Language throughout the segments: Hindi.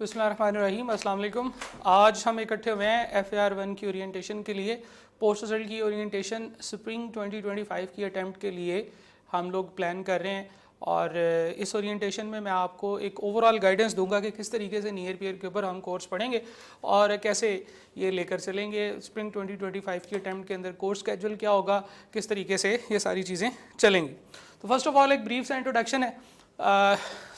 बिस्मिल्लाहिर्रहमानिर्रहीम, अस्सलाम वालेकुम। आज हम इकट्ठे हुए हैं FAR1 की ओरिएंटेशन के लिए। पोस्ट रिजल्ट की ओरिएंटेशन स्प्रिंग 2025 की अटैम्प्ट के लिए हम लोग प्लान कर रहे हैं और इस ओरिएंटेशन में मैं आपको एक ओवरऑल गाइडेंस दूंगा कि किस तरीके से नियर पीयर के ऊपर हम कोर्स पढ़ेंगे और कैसे ये लेकर चलेंगे। स्प्रिंग 2025 की अटैम्प्ट के अंदर कोर्स स्केड्यूल क्या होगा, किस तरीके से ये सारी चीज़ें चलेंगी। तो फर्स्ट ऑफ ऑल एक ब्रीफ सा इंट्रोडक्शन है।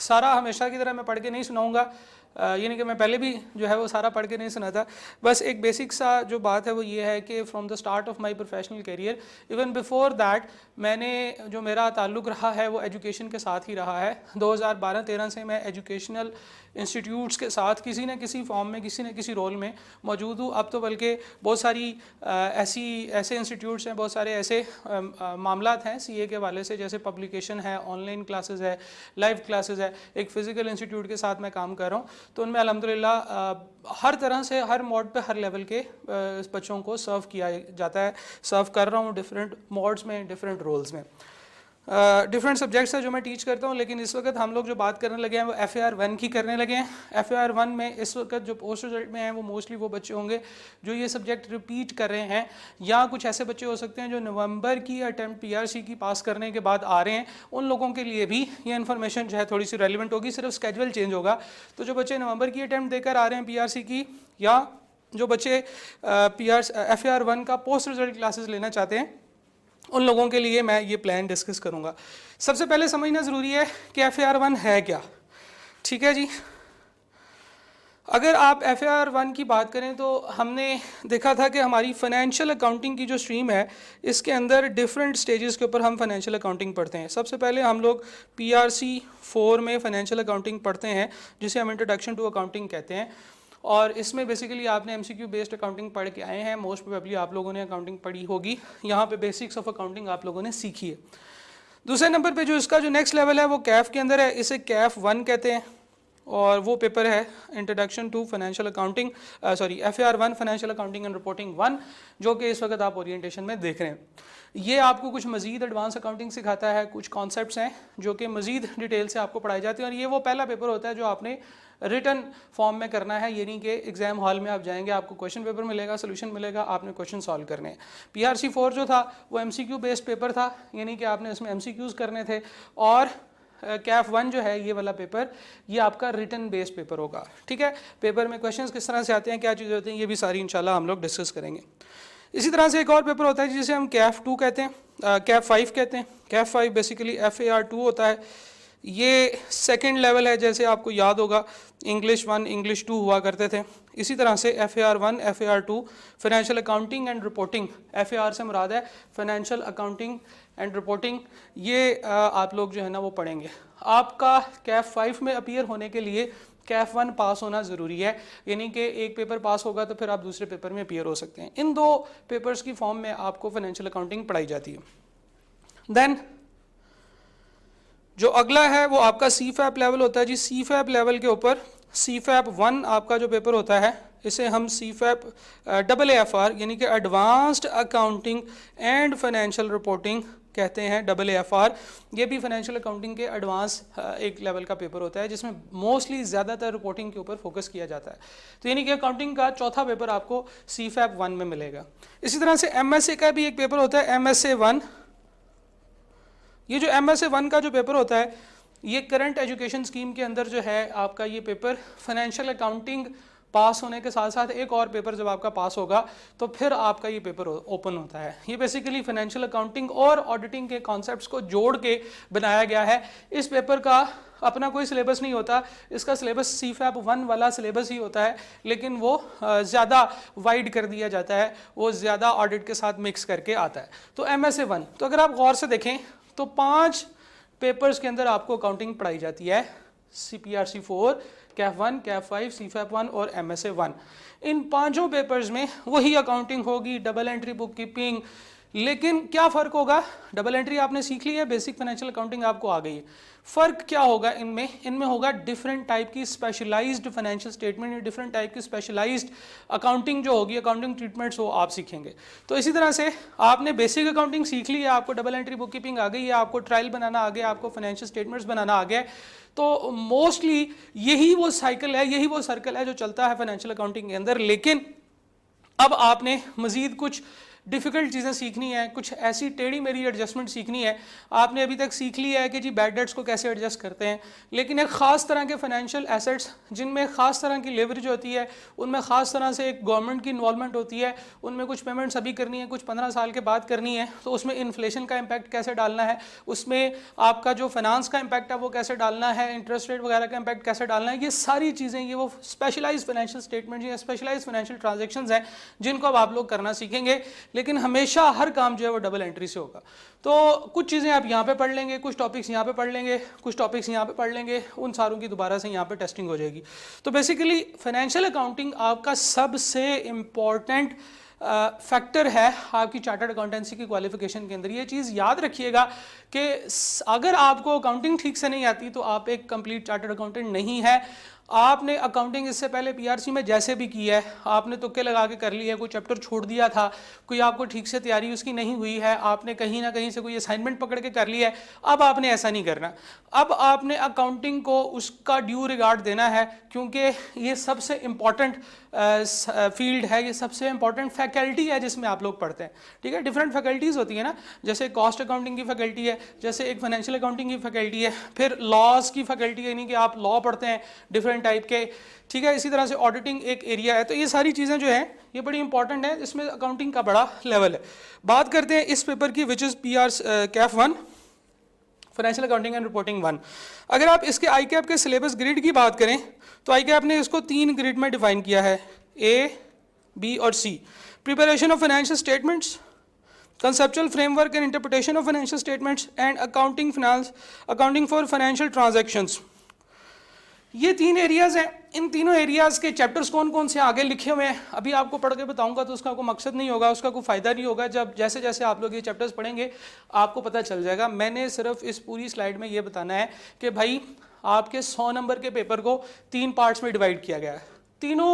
सारा हमेशा की तरह मैं पढ़ के नहीं सुनाऊंगा, यानी कि मैं पहले भी जो है वो सारा पढ़ के नहीं सुना था। बस एक बेसिक सा जो बात है वो ये है कि from the start of my professional career, even before that, मैंने जो मेरा ताल्लुक़ रहा है वो एजुकेशन के साथ ही रहा है। 2012-13 से मैं एजुकेशनल इंस्टीट्यूट्स के साथ किसी न किसी फॉर्म में, किसी न किसी रोल में मौजूद हूँ। अब तो बल्कि बहुत सारी ऐसे इंस्टीट्यूट्स हैं, बहुत सारे ऐसे मामलात हैं CA के हवाले से, जैसे पब्लिकेशन है, ऑनलाइन क्लासेस है, लाइव क्लासेस है। एक फ़िज़िकल इंस्टीट्यूट के साथ मैं काम कर रहा हूँ, तो उनमें अल्हम्दुलिल्लाह हर तरह से, हर मोड पे, हर लेवल के बच्चों को सर्व किया जाता है। सर्व कर रहा हूँ डिफरेंट मोड्स में, डिफरेंट रोल्स में। डिफरेंट सब्जेक्ट्स है जो मैं टीच करता हूँ, लेकिन इस वक्त हम लोग जो बात करने लगे हैं वो FAR1 की करने लगे हैं। FAR1 में इस वक्त जो पोस्ट रिजल्ट में हैं वो मोस्टली वो बच्चे होंगे जो ये सब्जेक्ट रिपीट कर रहे हैं, या कुछ ऐसे बच्चे हो सकते हैं जो नवंबर की अटैम्प्ट PRC की पास करने के बाद आ रहे हैं। उन लोगों के लिए भी ये इन्फॉर्मेशन जो है थोड़ी सी रेलिवेंट होगी, सिर्फ स्केड्यूल चेंज होगा। तो जो बच्चे नवंबर की अटैम्प्ट देकर आ रहे हैं PRC की, या जो बच्चे FAR1 का पोस्ट रिजल्ट क्लासेस लेना चाहते हैं, उन लोगों के लिए मैं ये प्लान डिस्कस करूँगा। सबसे पहले समझना ज़रूरी है कि FAR1 है क्या। ठीक है जी, अगर आप FAR1 की बात करें तो हमने देखा था कि हमारी फाइनेंशियल अकाउंटिंग की जो स्ट्रीम है, इसके अंदर डिफरेंट स्टेजेस के ऊपर हम फाइनेंशियल अकाउंटिंग पढ़ते हैं। सबसे पहले हम लोग PRC 4 में फाइनेंशियल अकाउंटिंग पढ़ते हैं, जिसे हम इंट्रोडक्शन टू अकाउंटिंग कहते हैं। और इसमें बेसिकली आपने MCQ बेस्ड अकाउंटिंग पढ़ के आए हैं। मोस्ट प्रोबेबली आप लोगों ने अकाउंटिंग पढ़ी होगी, यहाँ पे बेसिक्स ऑफ अकाउंटिंग आप लोगों ने सीखी है। दूसरे नंबर पे जो इसका जो नेक्स्ट लेवल है वो CAF के अंदर है, इसे CAF 1 कहते हैं, और वो पेपर है introduction to financial accounting, FAR1 financial accounting and reporting 1, जो कि इस वक्त आप ओरिएंटेशन में देख रहे हैं। ये आपको कुछ मजीद एडवांस अकाउंटिंग सिखाता है, कुछ कॉन्सेप्ट्स हैं जो कि मजीद डिटेल से आपको पढ़ाए जाते हैं, और ये वो पहला पेपर होता है जो आपने रिटन फॉर्म में करना है, यानी कि एग्जाम हॉल में आप जाएंगे, आपको क्वेश्चन पेपर मिलेगा, सोल्यूशन मिलेगा, आपने क्वेश्चन सॉल्व करने हैं। PRC 4 जो था वो MCQ बेस्ड पेपर था, यानी कि आपने इसमें MCQs करने थे, और CAF 1 जो है ये वाला पेपर, ये आपका रिटन बेस्ड पेपर होगा। ठीक है, पेपर में क्वेश्चंस किस तरह से आते हैं, क्या चीज़ें होती हैं, ये भी सारी इंशाल्लाह हम लोग डिस्कस करेंगे। इसी तरह से एक और पेपर होता है जिसे हम CAF 2 कहते हैं, CAF 5 कहते हैं। CAF 5 बेसिकली FAR2 होता है, ये सेकंड लेवल है। जैसे आपको याद होगा इंग्लिश 1, इंग्लिश 2 हुआ करते थे, इसी तरह से FAR1, FAR2 financial accounting and reporting, FAR से मुराद है फाइनेंशियल अकाउंटिंग एंड रिपोर्टिंग, ये आप लोग जो है ना वो पढ़ेंगे। आपका CAF 5 में अपीयर होने के लिए CAF 1 पास होना ज़रूरी है, यानी कि एक पेपर पास होगा तो फिर आप दूसरे पेपर में अपीयर हो सकते हैं। इन दो पेपर्स की फॉर्म में आपको फाइनेंशियल अकाउंटिंग पढ़ाई जाती है। देन जो अगला है वो आपका CFAP लेवल होता है जी। CFAP लेवल के ऊपर CFAP 1 आपका जो पेपर होता है, इसे हम CFAP AAFR यानी कि advanced accounting and financial reporting कहते हैं, AAFR। ये भी फाइनेंशियल अकाउंटिंग के एडवांस एक लेवल का पेपर होता है, जिसमें मोस्टली ज़्यादातर रिपोर्टिंग के ऊपर फोकस किया जाता है। तो यानी कि अकाउंटिंग का चौथा पेपर आपको CFAP 1 में मिलेगा। इसी तरह से MSA का भी एक पेपर होता है, MSA 1। ये जो MSA 1 का जो पेपर होता है, ये करंट एजुकेशन स्कीम के अंदर जो है आपका ये पेपर फाइनेंशियल अकाउंटिंग पास होने के साथ साथ एक और पेपर जब आपका पास होगा तो फिर आपका ये पेपर ओपन होता है। ये बेसिकली फाइनेंशियल अकाउंटिंग और ऑडिटिंग के कॉन्सेप्ट्स को जोड़ के बनाया गया है। इस पेपर का अपना कोई सिलेबस नहीं होता, इसका सिलेबस CFAP 1 वाला सिलेबस ही होता है, लेकिन वो ज़्यादा वाइड कर दिया जाता है, वो ज़्यादा ऑडिट के साथ मिक्स करके आता है। तो MSA 1, तो अगर आप गौर से देखें तो 5 पेपर्स के अंदर आपको अकाउंटिंग पढ़ाई जाती है, PRC 4, CAF 1, CAF 5, CFAP 1 और MSA 1। इन पांचों पेपर्स में वही अकाउंटिंग होगी, डबल एंट्री बुक कीपिंग, लेकिन क्या फ़र्क होगा, डबल एंट्री आपने सीख ली है, बेसिक फाइनेंशियल अकाउंटिंग आपको आ गई है, फ़र्क क्या होगा इनमें होगा डिफरेंट टाइप की specialised financial statement, different type की स्पेशलाइज्ड अकाउंटिंग जो होगी, अकाउंटिंग ट्रीटमेंट्स वो आप सीखेंगे। तो इसी तरह से आपने बेसिक अकाउंटिंग सीख ली है, आपको डबल एंट्री बुक कीपिंग आ गई है, आपको ट्रायल बनाना आ गया, आपको फाइनेंशियल स्टेटमेंट्स बनाना आ गया, तो मोस्टली यही वो साइकिल है, यही वो सर्कल है जो चलता है फाइनेंशियल अकाउंटिंग के अंदर। लेकिन अब आपने मज़ीद कुछ डिफ़िकल्ट चीज़ें सीखनी है, कुछ ऐसी टेढ़ी मेरी एडजस्टमेंट सीखनी है। आपने अभी तक सीख लिया है कि जी बैड डेट्स को कैसे एडजस्ट करते हैं, लेकिन एक ख़ास तरह के फाइनेंशियल एसेट्स जिनमें ख़ास तरह की लेवरेज होती है, उनमें ख़ास तरह से एक गवर्नमेंट की इन्वॉल्वमेंट होती है, उनमें कुछ पेमेंट्स अभी करनी है, कुछ 15 साल के बाद करनी है, तो उसमें इन्फ्लेशन का इम्पैक्ट कैसे डालना है, उसमें आपका जो फाइनेंस का इम्पैक्ट है वो कैसे डालना है, इंटरेस्ट रेट वगैरह का इम्पैक्ट कैसे डालना है, ये सारी चीज़ें, ये वो स्पेशलाइज फाइनेंशियल स्टेटमेंट या स्पेशलाइज फाइनेंशियल ट्रांजेक्शन्स हैं जिनको अब आप लोग करना सीखेंगे। लेकिन हमेशा हर काम जो है वो डबल एंट्री से होगा। तो कुछ चीज़ें आप यहाँ पे पढ़ लेंगे, कुछ टॉपिक्स यहाँ पे पढ़ लेंगे, कुछ टॉपिक्स यहाँ पे पढ़ लेंगे, उन सारों की दोबारा से यहाँ पे टेस्टिंग हो जाएगी। तो बेसिकली फाइनेंशियल अकाउंटिंग आपका सबसे इम्पॉर्टेंट फैक्टर है आपकी चार्टर्ड अकाउंटेंसी की क्वालिफिकेशन के अंदर। ये चीज़ याद रखिएगा कि अगर आपको अकाउंटिंग ठीक से नहीं आती तो आप एक कंप्लीट चार्टर्ड अकाउंटेंट नहीं है। आपने अकाउंटिंग इससे पहले पीआरसी में जैसे भी की है, आपने तुक्के लगा के कर लिया है, कोई चैप्टर छोड़ दिया था, कोई आपको ठीक से तैयारी उसकी नहीं हुई है, आपने कहीं ना कहीं से कोई असाइनमेंट पकड़ के कर लिया है, अब आपने ऐसा नहीं करना। अब आपने अकाउंटिंग को उसका ड्यू रिगार्ड देना है, क्योंकि ये सबसे इम्पॉर्टेंट फील्ड है, ये सबसे इंपॉर्टेंट फैकल्टी है जिसमें आप लोग पढ़ते हैं। ठीक है, डिफरेंट फैकल्टीज़ होती है ना, जैसे कॉस्ट अकाउंटिंग की फैकल्टी है, जैसे एक फाइनेंशियल अकाउंटिंग की फैकल्टी है, फिर लॉज की फैकल्टी है, यानी कि आप लॉ पढ़ते हैं डिफरेंट टाइप के। ठीक है, इसी तरह से ऑडिटिंग एक एरिया है। तो ये सारी चीज़ें जो हैं ये बड़ी इंपॉर्टेंट है, इसमें अकाउंटिंग का बड़ा लेवल है। बात करते हैं इस पेपर की, which is PR Kaif 1 financial accounting and reporting 1। अगर आप इसके आई कैप के सिलेबस ग्रिड की बात करें तो आई कैप ने इसको 3 ग्रिड में डिफाइन किया है, A, B और C। Preparation of financial statements, conceptual framework and interpretation of financial statements and accounting for financial transactions। ये 3 एरियाज हैं। इन तीनों एरियाज के चैप्टर्स कौन कौन से आगे लिखे हुए हैं अभी आपको पढ़ के बताऊंगा, तो उसका कोई मकसद नहीं होगा, उसका कोई फ़ायदा नहीं होगा। जब जैसे जैसे आप लोग ये चैप्टर्स पढ़ेंगे आपको पता चल जाएगा। मैंने सिर्फ इस पूरी स्लाइड में ये बताना है कि भाई आपके 100 नंबर के पेपर को 3 पार्ट्स में डिवाइड किया गया है। तीनों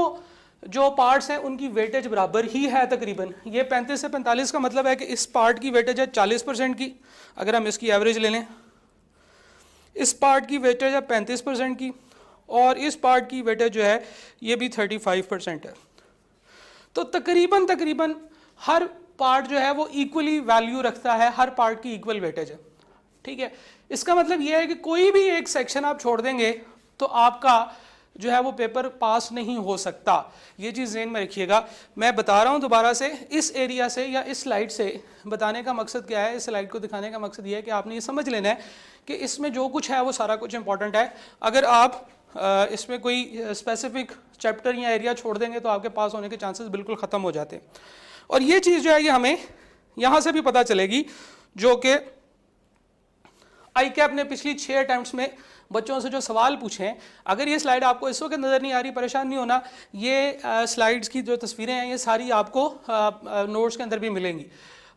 जो पार्ट्स हैं उनकी वेटेज बराबर ही है तकरीबन। ये 35 से 45 का मतलब है कि इस पार्ट की वेटेज है 40% की, अगर हम इसकी एवरेज ले लें। इस पार्ट की वेटेज है 35% की, और इस पार्ट की वेटेज जो है ये भी 35% है। तो तकरीबन हर पार्ट जो है वो इक्वली वैल्यू रखता है, हर पार्ट की इक्वल वेटेज है। ठीक है, इसका मतलब ये है कि कोई भी एक सेक्शन आप छोड़ देंगे तो आपका जो है वो पेपर पास नहीं हो सकता। ये चीज़ ज़हन में रखिएगा। मैं बता रहा हूँ दोबारा से, इस एरिया से या इस स्लाइड से बताने का मकसद क्या है, इस स्लाइड को दिखाने का मकसद ये है कि आपने ये समझ लेना है कि इसमें जो कुछ है वो सारा कुछ इंपॉर्टेंट है। अगर आप इसमें कोई स्पेसिफिक चैप्टर या एरिया छोड़ देंगे तो आपके पास होने के चांसेस बिल्कुल ख़त्म हो जाते हैं। और ये चीज़ जो है ये हमें यहाँ से भी पता चलेगी, जो कि आई कैप ने पिछली 6 अटैम्प्ट्स में बच्चों से जो सवाल पूछे हैं। अगर ये स्लाइड आपको इस वक्त नज़र नहीं आ रही, परेशान नहीं होना, ये स्लाइड्स की जो तस्वीरें हैं ये सारी आपको नोट्स के अंदर भी मिलेंगी।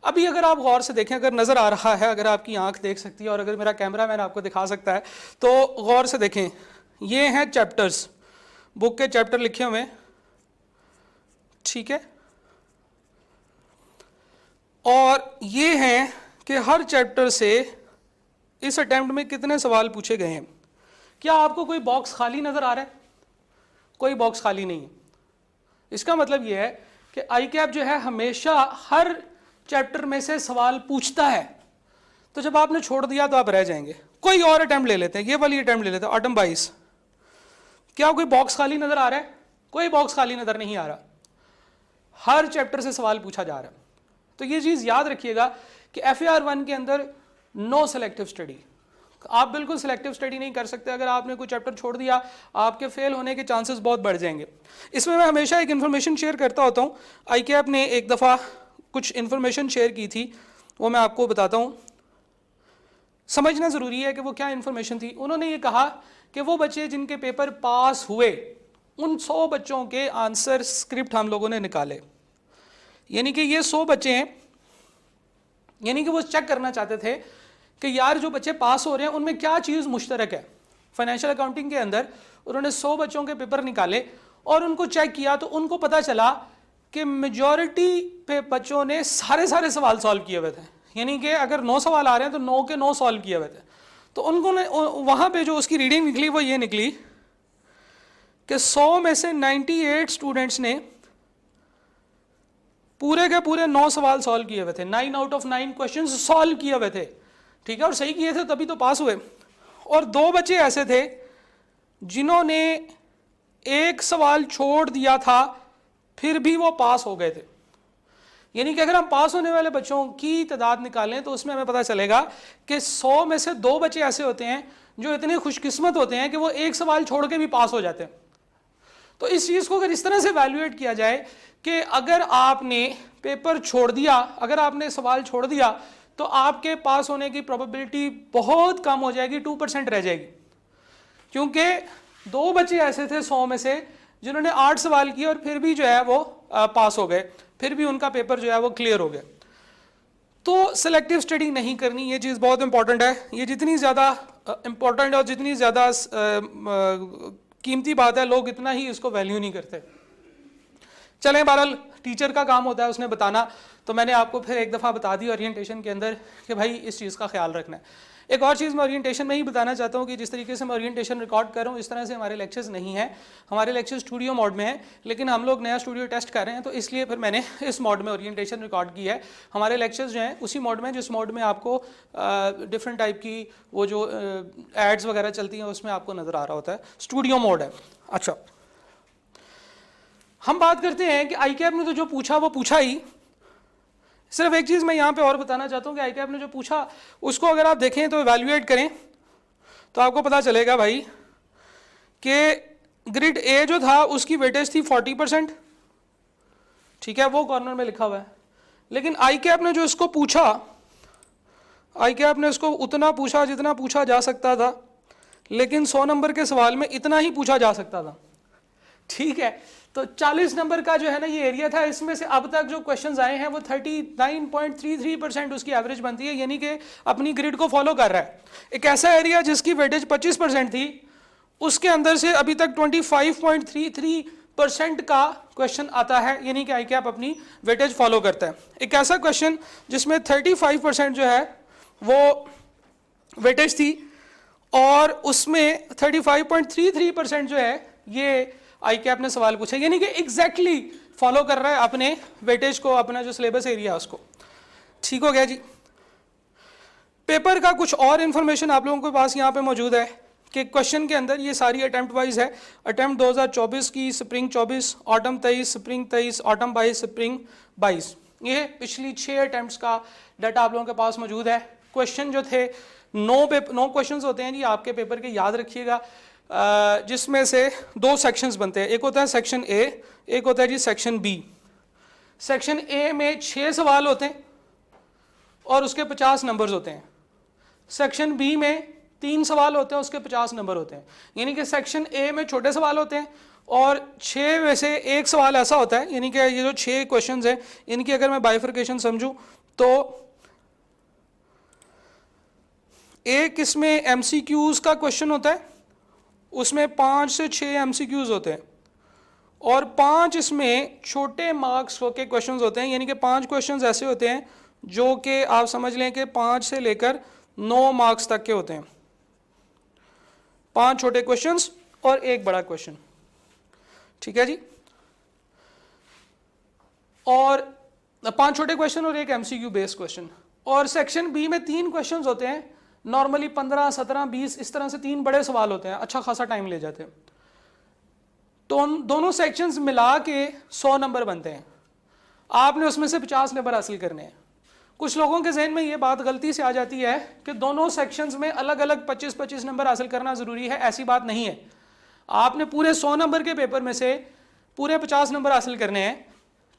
अभी अगर आप गौर से देखें, अगर नज़र आ रहा है, अगर आपकी आंख देख सकती है और अगर मेरा कैमरा मैन आपको दिखा सकता है, तो गौर से देखें, ये हैं चैप्टर्स, बुक के चैप्टर लिखे हुए हैं। ठीक है, और ये हैं कि हर चैप्टर से इस अटेम्प्ट में कितने सवाल पूछे गए हैं। क्या आपको कोई बॉक्स खाली नज़र आ रहा है? कोई बॉक्स खाली नहीं है। इसका मतलब यह है कि आई कैप जो है हमेशा हर चैप्टर में से सवाल पूछता है। तो जब आपने छोड़ दिया तो आप रह जाएंगे। कोई और अटेम्प्ट ले लेते हैं, ये वाली अटेम्प्ट ले लेते हैं, ऑटम 22। क्या कोई बॉक्स खाली नज़र आ रहा है? कोई बॉक्स खाली नज़र नहीं आ रहा, हर चैप्टर से सवाल पूछा जा रहा है। तो ये चीज़ याद रखिएगा कि FAR 1 के अंदर नो सेलेक्टिव स्टडी, आप बिल्कुल सेलेक्टिव स्टडी नहीं कर सकते। अगर आपने कोई चैप्टर छोड़ दिया आपके फेल होने के चांसेस बहुत बढ़ जाएंगे। इसमें मैं हमेशा एक इन्फॉर्मेशन शेयर करता होता हूँ। आई कैप ने एक दफ़ा कुछ इन्फॉर्मेशन शेयर की थी, वो मैं आपको बताता हूँ, समझना ज़रूरी है कि वो क्या इन्फॉर्मेशन थी। उन्होंने ये कहा कि वो बच्चे जिनके पेपर पास हुए उन 100 बच्चों के आंसर स्क्रिप्ट हम लोगों ने निकाले। यानी कि ये 100 बच्चे हैं, यानी कि वो चेक करना चाहते थे कि यार जो बच्चे पास हो रहे हैं उनमें क्या चीज़ मुश्तरक है। फाइनेंशियल अकाउंटिंग के अंदर उन्होंने 100 बच्चों के पेपर निकाले और उनको चेक किया तो उनको पता चला कि मेजॉरिटी पे बच्चों ने सारे सवाल सॉल्व किए हुए थे। यानी कि अगर 9 सवाल आ रहे हैं तो 9 के 9 सॉल्व किए हुए थे। तो उनको वहाँ पे जो उसकी रीडिंग निकली वो ये निकली कि 100 में से 98 स्टूडेंट्स ने पूरे के पूरे 9 सवाल सॉल्व किए हुए थे। 9 आउट ऑफ 9 क्वेश्चन सॉल्व किए हुए थे, ठीक है, और सही किए थे तभी तो पास हुए। और 2 बच्चे ऐसे थे जिन्होंने एक सवाल छोड़ दिया था फिर भी वो पास हो गए थे। यानी कि अगर हम पास होने वाले बच्चों की तादाद निकालें तो उसमें हमें पता चलेगा कि 100 में से 2 बच्चे ऐसे होते हैं जो इतने खुशकिस्मत होते हैं कि वो एक सवाल छोड़ के भी पास हो जाते हैं। तो इस चीज़ को अगर इस तरह से वैल्यूएट किया जाए कि अगर आपने पेपर छोड़ दिया, अगर आपने सवाल छोड़ दिया तो आपके पास होने की प्रोबेबिलिटी बहुत कम हो जाएगी, 2% रह जाएगी। क्योंकि 2 बच्चे ऐसे थे 100 में से जिन्होंने 8 सवाल किए और फिर भी जो है वो पास हो गए, फिर भी उनका पेपर जो है वो क्लियर हो गया। तो सिलेक्टिव स्टडी नहीं करनी, ये चीज़ बहुत इंपॉर्टेंट है। ये जितनी ज़्यादा इंपॉर्टेंट और जितनी ज़्यादा कीमती बात है, लोग इतना ही इसको वैल्यू नहीं करते। चलें, बहरहाल टीचर का काम होता है उसने बताना, तो मैंने आपको फिर एक दफ़ा बता दी ओरिएंटेशन के अंदर कि भाई इस चीज़ का ख्याल रखना है। एक और चीज़ मैं ओरिएंटेशन में ही बताना चाहता हूँ कि जिस तरीके से मैं ओरिएंटेशन रिकॉर्ड कर रहा हूँ इस तरह से हमारे लेक्चर्स नहीं हैं। हमारे लेक्चर स्टूडियो मोड में है, लेकिन हम लोग नया स्टूडियो टेस्ट कर रहे हैं तो इसलिए फिर मैंने इस मोड में ओरिएंटेशन रिकॉर्ड की है। हमारे लेक्चर्स जो हैं उसी मोड में, जिस मोड में आपको डिफरेंट टाइप की वो जो एड्स वगैरह चलती हैं उसमें आपको नज़र आ रहा होता है, स्टूडियो मोड है। अच्छा, हम बात करते हैं कि आईकैप ने तो जो पूछा वो पूछा ही। सिर्फ एक चीज़ मैं यहाँ पे और बताना चाहता हूँ कि आईकैप ने जो पूछा उसको अगर आप देखें तो इवैल्यूएट करें तो आपको पता चलेगा भाई कि ग्रिड ए जो था उसकी वेटेज थी 40%, ठीक है, वो कॉर्नर में लिखा हुआ है। लेकिन आईकैप ने जो इसको पूछा, आईकैप ने इसको उतना पूछा जितना पूछा जा सकता था, लेकिन 100 नंबर के सवाल में इतना ही पूछा जा सकता था, ठीक है। तो 40 नंबर का जो है ना ये एरिया था, इसमें से अब तक जो क्वेश्चंस आए हैं वो 39.33% उसकी एवरेज बनती है, यानी कि अपनी ग्रिड को फॉलो कर रहा है। एक ऐसा एरिया जिसकी वेटेज 25% थी उसके अंदर से अभी तक 25.33% का क्वेश्चन आता है, यानी कि आईकैप अपनी वेटेज फॉलो करता है। एक ऐसा क्वेश्चन जिसमें 35% जो है वो वेटेज थी और उसमें 35.33% जो है ये आईकैप ने सवाल पूछा, यानी कि एग्जैक्टली फॉलो कर रहा है अपने वेटेज को, अपना जो सिलेबस एरिया है उसको। ठीक हो गया जी। पेपर का कुछ और इन्फॉर्मेशन आप लोगों के पास यहाँ पे मौजूद है कि क्वेश्चन के अंदर ये सारी अटेम्प्ट वाइज है। अटेम्प्ट 2024 की, spring 24, autumn 23, spring 23, autumn 22, spring 22, ये पिछली 6 अटेम्प्ट्स का डाटा आप लोगों के पास मौजूद है। क्वेश्चन जो थे 9 क्वेश्चन होते हैं जी आपके पेपर के, याद रखिएगा, जिसमें से 2 सेक्शंस बनते हैं। एक होता है सेक्शन ए, एक होता है जी सेक्शन बी। सेक्शन ए में 6 सवाल होते हैं और उसके 50 नंबर्स होते हैं। सेक्शन बी में 3 सवाल होते हैं, उसके 50 नंबर होते हैं। यानी कि सेक्शन ए में छोटे सवाल होते हैं और 6 में से एक सवाल ऐसा होता है, यानी कि ये जो 6 क्वेश्चंस हैं इनकी अगर मैं बाइफर्केशन समझूं तो एक इसमें एमसीक्यूज का क्वेश्चन होता है, उसमें 5 से 6 एमसीक्यूज होते हैं और 5 इसमें छोटे मार्क्स के क्वेश्चंस होते हैं, यानी कि 5 क्वेश्चंस ऐसे होते हैं जो कि आप समझ लें कि 5 से लेकर 9 मार्क्स तक के होते हैं। 5 छोटे क्वेश्चंस और एक बड़ा क्वेश्चन, ठीक है जी। और 5 छोटे क्वेश्चन और एक एमसीक्यू बेस्ड क्वेश्चन। और सेक्शन बी में 3 क्वेश्चंस होते हैं, नॉर्मली 15, 17, 20 इस तरह से 3 बड़े सवाल होते हैं, अच्छा खासा टाइम ले जाते हैं। तो दोनों सेक्शंस मिला के 100 नंबर बनते हैं, आपने उसमें से 50 नंबर हासिल करने हैं। कुछ लोगों के जहन में ये बात गलती से आ जाती है कि दोनों सेक्शंस में अलग अलग 25-25 नंबर हासिल करना ज़रूरी है। ऐसी बात नहीं है, आपने पूरे 100 नंबर के पेपर में से पूरे 50 नंबर हासिल करने हैं,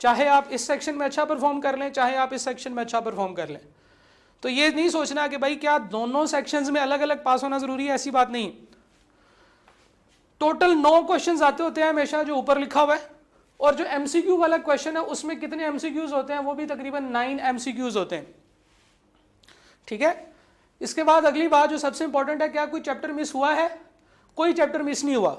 चाहे आप इस सेक्शन में अच्छा परफॉर्म कर लें, चाहे आप इस सेक्शन में अच्छा परफॉर्म कर लें। तो ये नहीं सोचना कि भाई क्या दोनों सेक्शंस में अलग अलग पास होना ज़रूरी है, ऐसी बात नहीं। टोटल 9 क्वेश्चंस आते होते हैं हमेशा, जो ऊपर लिखा हुआ है, और जो एमसीक्यू वाला क्वेश्चन है उसमें कितने एमसीक्यूज होते हैं, वो भी तकरीबन 9 एमसीक्यूज होते हैं। ठीक है। इसके बाद अगली बात जो सबसे इंपॉर्टेंट है, क्या कोई चैप्टर मिस हुआ है? कोई चैप्टर मिस नहीं हुआ।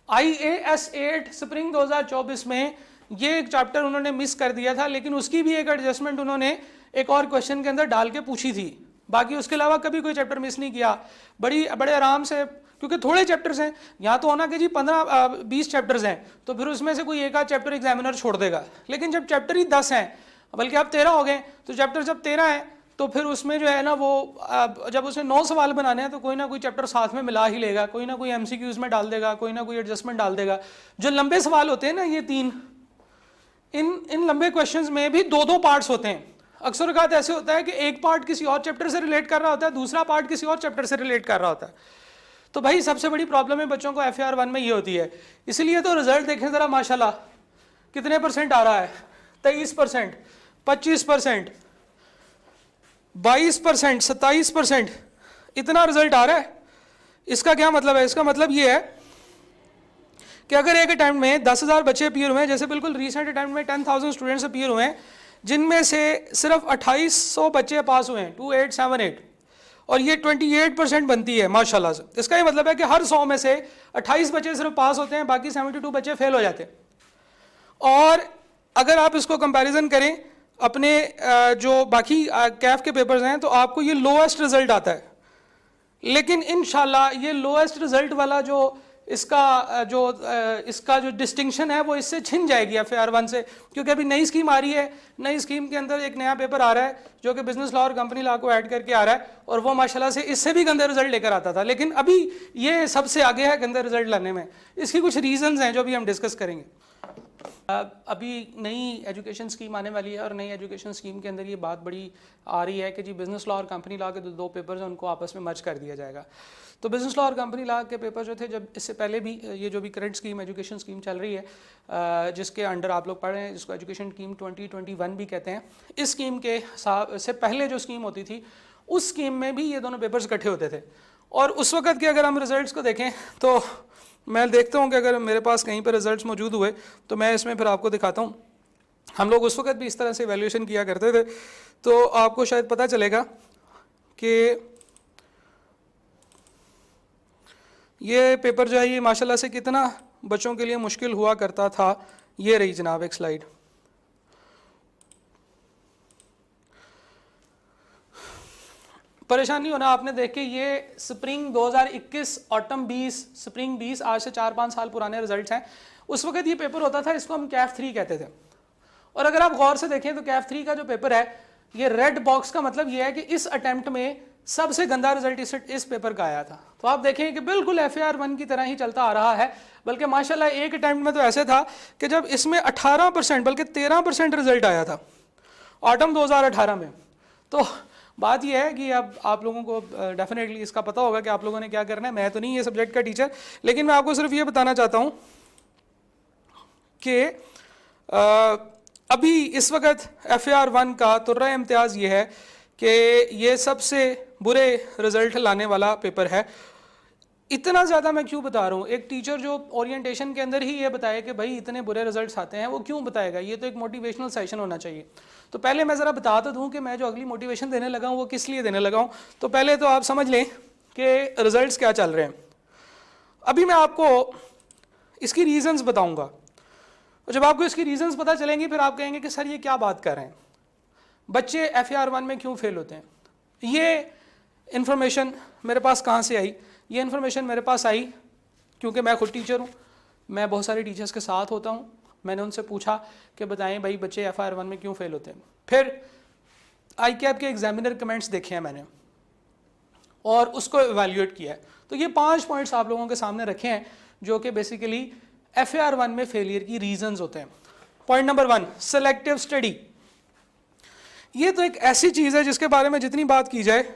IAS 8 स्प्रिंग 2024 में ये एक चैप्टर उन्होंने मिस कर दिया था, लेकिन उसकी भी एक एडजस्टमेंट उन्होंने एक और क्वेश्चन के अंदर डाल के पूछी थी। बाकी उसके अलावा कभी कोई चैप्टर मिस नहीं किया, बड़े आराम से, क्योंकि थोड़े चैप्टर्स हैं। यहाँ तो होना कि जी 15-20 चैप्टर्स हैं, तो फिर उसमें से कोई एक आध चैप्टर एग्जामिनर छोड़ देगा। लेकिन जब चैप्टर ही 10 हैं, बल्कि अब 13 हो गए, तो चैप्टर जब 13 है तो फिर उसमें जो है ना वो जब उसमें 9 सवाल बनाने हैं तो कोई ना कोई चैप्टर साथ में मिला ही लेगा, कोई ना कोई MCQs में डाल देगा, कोई ना कोई एडजस्टमेंट डाल देगा। जो लंबे सवाल होते हैं ना ये 3, इन लंबे क्वेश्चंस में भी 2-2 पार्ट्स होते हैं। अक्सर औक़ात ऐसे होता है कि एक पार्ट किसी और चैप्टर से रिलेट कर रहा होता है, दूसरा पार्ट किसी और चैप्टर से रिलेट कर रहा होता है। तो भाई सबसे बड़ी प्रॉब्लम है बच्चों को FAR 1 में ये होती है। इसलिए तो रिजल्ट देखें ज़रा माशाल्लाह कितने % आ रहा है, 23%, 25%, 22%, 27%, इतना रिजल्ट आ रहा है। इसका क्या मतलब है? इसका मतलब ये है कि अगर एक अटैम्प्ट में 10,000 बच्चे अपीयर हुए हैं, जैसे बिल्कुल रिसेंट अटैम्प्ट में 10,000 स्टूडेंट्स अपीयर हुए हैं, जिनमें से सिर्फ 2800 बच्चे पास हुए हैं, 2878, और ये 28% बनती है माशाल्लाह से। इसका ये मतलब है कि हर 100 में से 28 बच्चे सिर्फ पास होते हैं, बाकी 72 बच्चे फेल हो जाते हैं। और अगर आप इसको कंपैरिजन करें अपने जो बाकी कैफ के पेपर्स हैं, तो आपको ये लोएस्ट रिजल्ट आता है। लेकिन इंशाल्लाह ये लोएस्ट रिजल्ट वाला जो इसका जो डिस्टिंक्शन है वो इससे छिन जाएगी FAR 1 से, क्योंकि अभी नई स्कीम आ रही है। नई स्कीम के अंदर एक नया पेपर आ रहा है जो कि बिजनेस लॉ और कंपनी लॉ को ऐड करके आ रहा है, और वो माशाल्लाह से इससे भी गंदे रिजल्ट लेकर आता था, लेकिन अभी ये सबसे आगे है गंदे रिजल्ट लाने में। इसकी कुछ रीजंस हैं जो भी हम डिस्कस करेंगे। अभी नई एजुकेशन स्कीम आने वाली है, और नई एजुकेशन स्कीम के अंदर ये बात बड़ी आ रही है कि जी बिजनेस लॉ और कंपनी लॉ के 2 पेपर्स हैं उनको आपस में मर्ज कर दिया जाएगा। तो बिजनेस लॉ और कंपनी लॉ के पेपर जो थे, जब इससे पहले भी ये जो भी करंट स्कीम एजुकेशन स्कीम चल रही है जिसके अंडर आप लोग पढ़ रहे हैं, जिसको एजुकेशन स्कीम 2021 भी कहते हैं, इस स्कीम के से पहले जो स्कीम होती थी उस स्कीम में भी ये दोनों पेपर्स इकट्ठे होते थे। और उस वक्त के अगर हम रिजल्ट्स को देखें तो मैं देखता हूँ कि अगर मेरे पास कहीं पर रिजल्ट्स मौजूद हुए तो मैं इसमें फिर आपको दिखाता हूँ। हम लोग उस वक्त भी इस तरह से इवैल्यूएशन किया करते थे, तो आपको शायद पता चलेगा कि ये पेपर जो है ये माशाल्लाह से कितना बच्चों के लिए मुश्किल हुआ करता था। ये रही जनाब एक स्लाइड। परेशानी होना आपने देख के, ये स्प्रिंग 2021 ऑटम 20 स्प्रिंग 20 आज से 4-5 साल पुराने रिजल्ट्स हैं। उस वक्त ये पेपर होता था, इसको हम कैफ 3 कहते थे। और अगर आप गौर से देखें तो कैफ 3 का जो पेपर है, ये रेड बॉक्स का मतलब ये है कि इस अटेम्प्ट में सबसे गंदा रिजल्ट इस पेपर का आया था। तो आप देखें कि बिल्कुल FAR 1 की तरह ही चलता आ रहा है। बल्कि माशाल्लाह एक अटेम्प्ट में तो ऐसे था कि जब इसमें 18% बल्कि 13% रिजल्ट आया था ऑटम 2018 में। तो बात यह है कि अब आप लोगों को डेफिनेटली इसका पता होगा कि आप लोगों ने क्या करना है। मैं तो नहीं ये सब्जेक्ट का टीचर, लेकिन मैं आपको सिर्फ ये बताना चाहता हूँ कि अभी इस वक्त FAR 1 का तुर्रा इम्तियाज़ ये है कि ये सबसे बुरे रिज़ल्ट लाने वाला पेपर है। इतना ज़्यादा मैं क्यों बता रहा हूँ? एक टीचर जो ओरिएंटेशन के अंदर ही ये बताए कि भाई इतने बुरे रिजल्ट्स आते हैं, वो क्यों बताएगा? ये तो एक मोटिवेशनल सेशन होना चाहिए। तो पहले मैं ज़रा बता तो दूँ कि मैं जो अगली मोटिवेशन देने लगा हूँ वो किस लिए देने लगा हूँ। तो पहले तो आप समझ लें कि रिज़ल्ट्स क्या चल रहे हैं। अभी मैं आपको इसकी रीज़न्स बताऊँगा, और जब आपको इसकी रीज़न्स पता चलेंगी फिर आप कहेंगे कि सर ये क्या बात कर रहे हैं, बच्चे FAR 1 में क्यों फेल होते हैं। ये इन्फॉर्मेशन मेरे पास कहाँ से आई? ये इन्फॉर्मेशन मेरे पास आई क्योंकि मैं खुद टीचर हूँ, मैं बहुत सारे टीचर्स के साथ होता हूँ। मैंने उनसे पूछा कि बताएं भाई बच्चे FAR 1 में क्यों फेल होते हैं। फिर ICAP के एग्जामिनर कमेंट्स देखे हैं मैंने और उसको एवेल्यूएट किया है। तो ये 5 पॉइंट्स आप लोगों के सामने रखे हैं जो कि बेसिकली FAR 1 में फेलियर की रीजंस होते हैं। Point number 1, selective study. ये तो एक ऐसी चीज़ है जिसके बारे में जितनी बात की जाए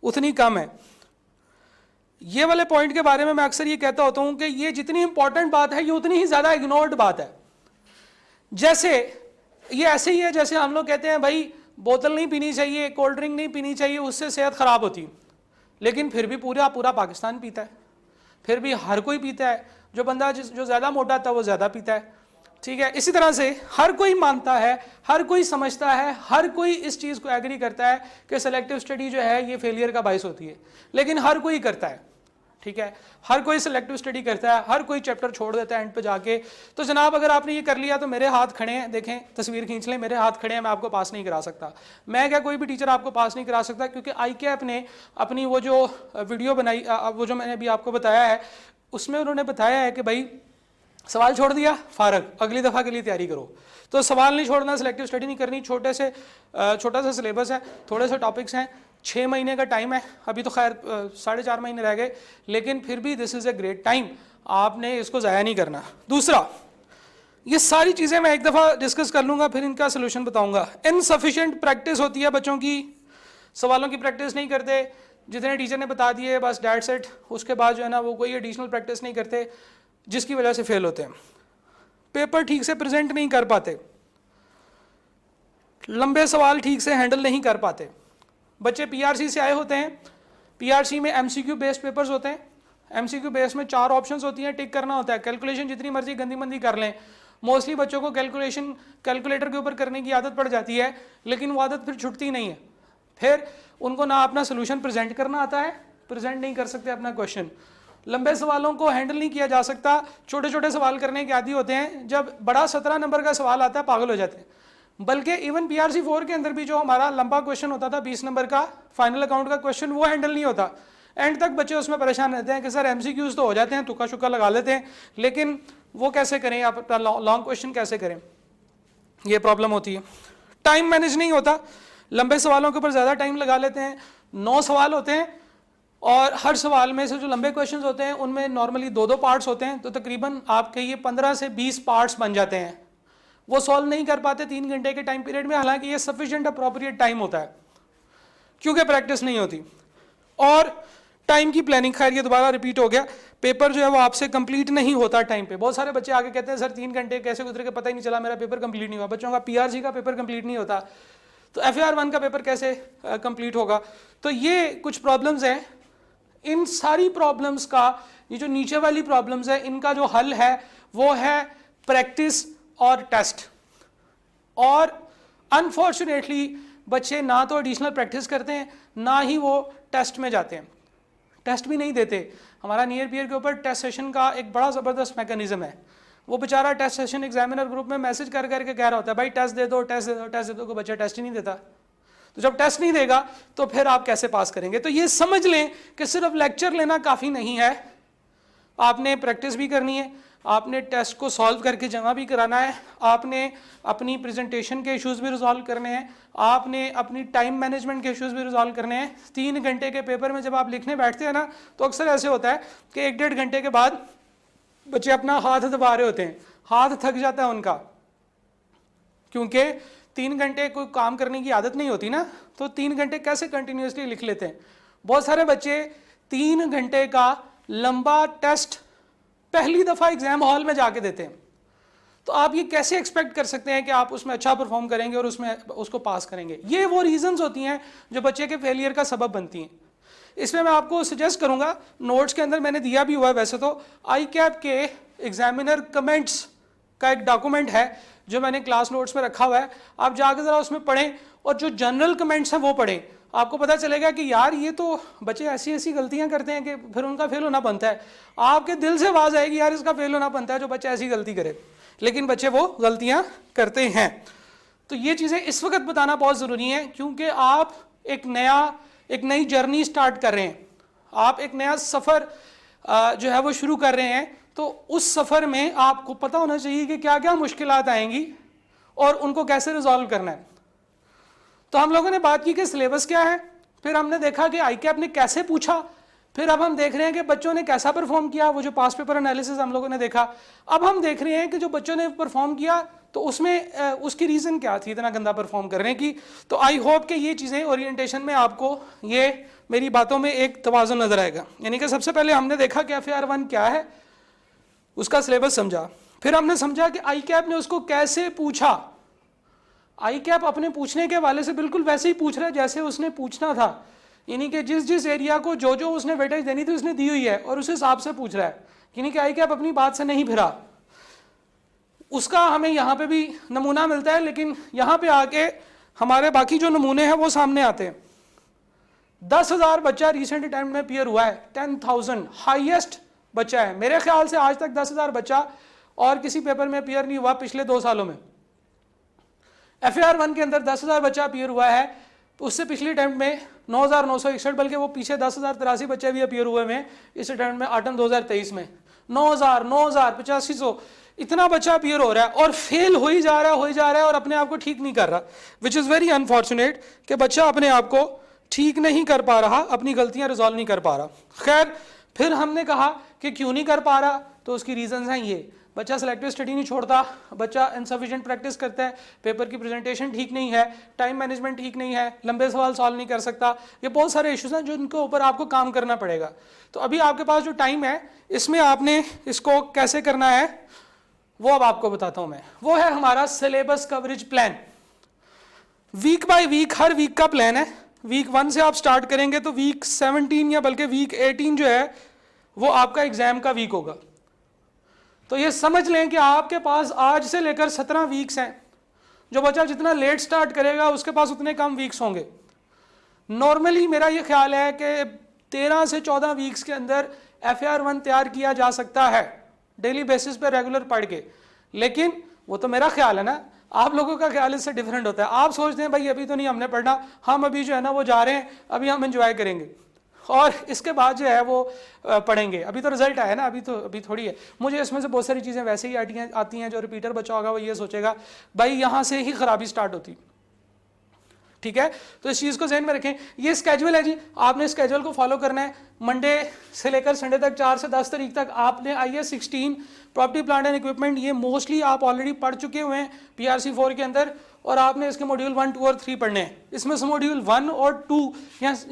उतनी कम है। ये वाले पॉइंट के बारे में मैं अक्सर ये कहता होता हूँ कि ये जितनी इंपॉर्टेंट बात है ये उतनी ही ज़्यादा इग्नोर्ड बात है। जैसे ये ऐसे ही है जैसे हम लोग कहते हैं भाई बोतल नहीं पीनी चाहिए, कोल्ड ड्रिंक नहीं पीनी चाहिए, उससे सेहत ख़राब होती, लेकिन फिर भी पूरा पाकिस्तान पीता है, फिर भी हर कोई पीता है। जो बंदा जो ज़्यादा मोटा था वो ज़्यादा पीता है, ठीक है। इसी तरह से हर कोई मानता है, हर कोई समझता है, हर कोई इस चीज़ को एग्री करता है कि सेलेक्टिव स्टडी जो है ये फेलियर का बाइस होती है, लेकिन हर कोई करता है। ठीक है, हर कोई सिलेक्टिव स्टडी करता है, हर कोई चैप्टर छोड़ देता है एंड पे जाके। तो जनाब अगर आपने ये कर लिया तो मेरे हाथ खड़े हैं, देखें तस्वीर खींच लें, मेरे हाथ खड़े हैं, मैं आपको पास नहीं करा सकता। मैं क्या, कोई भी टीचर आपको पास नहीं करा सकता, क्योंकि ICAP ने अपनी वो जो वीडियो बनाई, वो जो मैंने अभी आपको बताया है, उसमें उन्होंने बताया है कि भाई सवाल छोड़ दिया, फारग, अगली दफ़ा के लिए तैयारी करो। तो सवाल नहीं छोड़ना, सिलेक्टिव स्टडी नहीं करनी, छोटा सा सिलेबस है, थोड़े से टॉपिक्स हैं, 6 महीने का टाइम है, अभी तो खैर 4.5 महीने रह गए, लेकिन फिर भी this is a great time, आपने इसको ज़ाया नहीं करना। दूसरा, ये सारी चीज़ें मैं एक दफ़ा डिस्कस कर लूँगा, फिर इनका सोल्यूशन बताऊँगा। इनसफिशिएंट प्रैक्टिस होती है बच्चों की, सवालों की प्रैक्टिस नहीं करते, जितने टीचर ने बता दिए बस डैट सेट, उसके बाद जो है ना वो कोई एडिशनल प्रैक्टिस नहीं करते, जिसकी वजह से फेल होते हैं। पेपर ठीक से प्रेजेंट नहीं कर पाते, लंबे सवाल ठीक से हैंडल नहीं कर पाते। बच्चे PRC से आए होते हैं, PRC में MCQ बेस्ड पेपर्स होते हैं, MCQ बेस में 4 ऑप्शंस होती हैं, टिक करना होता है। कैलकुलेशन जितनी मर्जी गंदी मंदी कर लें, मोस्टली बच्चों को कैलकुलेशन कैलकुलेटर के ऊपर करने की आदत पड़ जाती है, लेकिन वो आदत फिर छूटती नहीं है। फिर उनको ना अपना सोल्यूशन प्रेजेंट करना आता है, प्रेजेंट नहीं कर सकते अपना क्वेश्चन, लंबे सवालों को हैंडल नहीं किया जा सकता, छोटे छोटे सवाल करने के आदी होते हैं। जब बड़ा 17 नंबर का सवाल आता है पागल हो जाते हैं। बल्कि इवन PRC 4 के अंदर भी जो हमारा लंबा क्वेश्चन होता था 20 नंबर का फाइनल अकाउंट का क्वेश्चन, वो हैंडल नहीं होता। एंड तक बच्चे उसमें परेशान रहते हैं कि सर MCQs तो हो जाते हैं, तुक्का शुक्का लगा लेते हैं, लेकिन वो कैसे करें, आप अपना लॉन्ग क्वेश्चन कैसे करें, ये प्रॉब्लम होती है। टाइम मैनेज नहीं होता, लंबे सवालों के ऊपर ज़्यादा टाइम लगा लेते हैं। 9 सवाल होते हैं और हर सवाल में से जो लंबे क्वेश्चंस होते हैं उनमें नॉर्मली 2-2 पार्ट्स होते हैं, तो तकरीबन आप कहिए 15 से 20 पार्ट्स बन जाते हैं। वो सॉल्व नहीं कर पाते 3 घंटे के टाइम पीरियड में, हालांकि ये सफिशिएंट अप्रोप्रिएट टाइम होता है, क्योंकि प्रैक्टिस नहीं होती। और टाइम की प्लानिंग, खैर ये दोबारा रिपीट हो गया, पेपर जो है वो आपसे कंप्लीट नहीं होता टाइम पे। बहुत सारे बच्चे आगे कहते हैं सर 3 घंटे कैसे गुजरे के पता ही नहीं चला, मेरा पेपर कंप्लीट नहीं हुआ। बच्चों का PRC का पेपर कंप्लीट नहीं होता, तो FAR1 का पेपर कैसे कंप्लीट होगा? तो ये कुछ प्रॉब्लम्स हैं। इन सारी प्रॉब्लम्स का, ये जो नीचे वाली प्रॉब्लम्स है, इनका जो हल है वो है प्रैक्टिस और टेस्ट। और अनफॉर्चुनेटली बच्चे ना तो एडिशनल प्रैक्टिस करते हैं, ना ही वो टेस्ट में जाते हैं, टेस्ट भी नहीं देते। हमारा नियर पीयर के ऊपर टेस्ट सेशन का एक बड़ा ज़बरदस्त मैकेनिज्म है। वो बेचारा टेस्ट सेशन एग्जामिनर ग्रुप में मैसेज कर करके कह रहा होता है भाई टेस्ट दे दो, टेस्ट दे दो, टेस्ट दे दो, कोई बच्चा टेस्ट ही नहीं देता। तो जब टेस्ट नहीं देगा तो फिर आप कैसे पास करेंगे? तो ये समझ लें कि सिर्फ लेक्चर लेना काफ़ी नहीं है, आपने प्रैक्टिस भी करनी है, आपने टेस्ट को सॉल्व करके जमा भी कराना है, आपने अपनी प्रेजेंटेशन के इश्यूज़ भी रिजॉल्व करने हैं, आपने अपनी टाइम मैनेजमेंट के इश्यूज़ भी रिजॉल्व करने हैं। 3 घंटे के पेपर में जब आप लिखने बैठते हैं ना, तो अक्सर ऐसे होता है कि 1-1.5 घंटे के बाद बच्चे अपना हाथ दबा रहे होते हैं, हाथ थक जाता है उनका, क्योंकि 3 घंटे कोई काम करने की आदत नहीं होती ना, तो 3 घंटे कैसे कंटिन्यूसली लिख लेते हैं। बहुत सारे बच्चे 3 घंटे का लंबा टेस्ट पहली दफ़ा एग्जाम हॉल में जाके देते हैं, तो आप ये कैसे एक्सपेक्ट कर सकते हैं कि आप उसमें अच्छा परफॉर्म करेंगे और उसमें उसको पास करेंगे? ये वो रीजंस होती हैं जो बच्चे के फेलियर का सबब बनती हैं। इसमें मैं आपको सजेस्ट करूंगा, नोट्स के अंदर मैंने दिया भी हुआ है वैसे तो, ICAP के एग्जामिनर कमेंट्स का एक डॉक्यूमेंट है जो मैंने क्लास नोट्स में रखा हुआ है, आप जाकर ज़रा उसमें पढ़ें और जो जनरल कमेंट्स हैं वो पढ़ें। आपको पता चलेगा कि यार ये तो बच्चे ऐसी ऐसी गलतियां करते हैं कि फिर उनका फेल होना बनता है। आपके दिल से आवाज़ आएगी यार इसका फेल होना बनता है जो बच्चा ऐसी गलती करे, लेकिन बच्चे वो गलतियां करते हैं। तो ये चीज़ें इस वक्त बताना बहुत ज़रूरी है, क्योंकि आप एक नई जर्नी स्टार्ट कर रहे हैं, आप एक नया सफ़र जो है वो शुरू कर रहे हैं। तो उस सफ़र में आपको पता होना चाहिए कि क्या क्या मुश्किलात आएंगी और उनको कैसे रिजॉल्व करना है। तो हम लोगों ने बात की कि सिलेबस क्या है, फिर हमने देखा कि ICAP ने कैसे पूछा, फिर अब हम देख रहे हैं कि बच्चों ने कैसा परफॉर्म किया, वो जो पास पेपर एनालिसिस हम लोगों ने देखा। अब हम देख रहे हैं कि जो बच्चों ने परफॉर्म किया तो उसमें उसकी रीज़न क्या थी इतना गंदा परफॉर्म करने की। तो आई होप कि ये चीज़ें ओरिएंटेशन में आपको ये मेरी बातों में एक तवाज़ुन नज़र आएगा। यानी कि सबसे पहले हमने देखा कि FAR1 क्या है, उसका सिलेबस समझा, फिर हमने समझा कि ICAP ने उसको कैसे पूछा। ICAP अपने पूछने के हवाले से बिल्कुल वैसे ही पूछ रहा है जैसे उसने पूछना था, यानी कि जिस जिस एरिया को जो जो उसने वेटेज देनी थी उसने दी हुई है और उस हिसाब से पूछ रहा है, यानी कि ICAP अपनी बात से नहीं फिरा। उसका हमें यहाँ पे भी नमूना मिलता है, लेकिन यहाँ पे आके हमारे बाकी जो नमूने हैं वो सामने आते हैं। 10,000 बच्चा रिसेंट अटेम्प्ट में अपीयर हुआ है, 10,000 हाईएस्ट बच्चा है। मेरे ख्याल से आज तक 10,000 बच्चा और किसी पेपर में अपीयर नहीं हुआ पिछले 2 सालों में। FAR1 के अंदर 10,000 बच्चा अपीयर हुआ है, उससे पिछले अटेम्प्ट में 9,961, बल्कि वो पीछे 10,083 बच्चे भी अपीयर हुए हैं इस अटेम्प्ट में ऑटम 2023 में। 9,000 8500 इतना बच्चा अपीयर हो रहा है और फेल हो ही जा रहा है और अपने आप को ठीक नहीं कर रहा, विच इज़ वेरी अनफॉर्चुनेट कि बच्चा अपने आप को ठीक नहीं कर पा रहा, अपनी गलतियां रिजॉल्व नहीं कर पा रहा। खैर, फिर हमने कहा कि क्यों नहीं कर पा रहा, तो उसकी रीजंस हैं ये। बच्चा सेलेक्टिव स्टडी नहीं छोड़ता, बच्चा इनसफिशिएंट प्रैक्टिस करता है, पेपर की प्रेजेंटेशन ठीक नहीं है, टाइम मैनेजमेंट ठीक नहीं है, लंबे सवाल सॉल्व नहीं कर सकता। ये बहुत सारे इश्यूज हैं जिनके ऊपर आपको काम करना पड़ेगा। तो अभी आपके पास जो टाइम है इसमें आपने इसको कैसे करना है वो अब आपको बताता हूं मैं। वो है हमारा syllabus coverage plan. Week by week, हर वीक का प्लान है। वीक 1 से आप स्टार्ट करेंगे तो वीक 17 या बल्कि वीक 18 जो है वो आपका एग्जाम का वीक होगा। तो ये समझ लें कि आपके पास आज से लेकर 17 वीक्स हैं। जो बच्चा जितना लेट स्टार्ट करेगा उसके पास उतने कम वीक्स होंगे। नॉर्मली मेरा ये ख्याल है कि 13 से 14 वीक्स के अंदर FAR1 तैयार किया जा सकता है डेली बेसिस पे रेगुलर पढ़ के। लेकिन वो तो मेरा ख्याल है ना, आप लोगों का ख्याल इससे डिफरेंट होता है। आप सोचते हैं भाई अभी तो नहीं हमने पढ़ना, हम अभी जो है ना वो जा रहे हैं, अभी हम एंजॉय करेंगे और इसके बाद जो है वो पढ़ेंगे। अभी तो रिजल्ट आया ना, अभी थोड़ी है। मुझे इसमें से बहुत सारी चीज़ें वैसे ही आती हैं। जो रिपीटर बच्चा होगा वो ये सोचेगा भाई यहाँ से ही खराबी स्टार्ट होती। ठीक है, तो इस चीज़ को ध्यान में रखें। ये स्केड्यूल है जी, आपने स्केड्यूल को फॉलो करना है। मंडे से लेकर संडे तक 4 से 10 तारीख तक आपने IAS 16 property plant and equipment, ये मोस्टली आप ऑलरेडी पढ़ चुके हुए हैं PRC 4 के अंदर, और आपने इसके मॉड्यूल 1, 2 और 3 पढ़ने हैं। इसमें से मॉड्यूल 1 और 2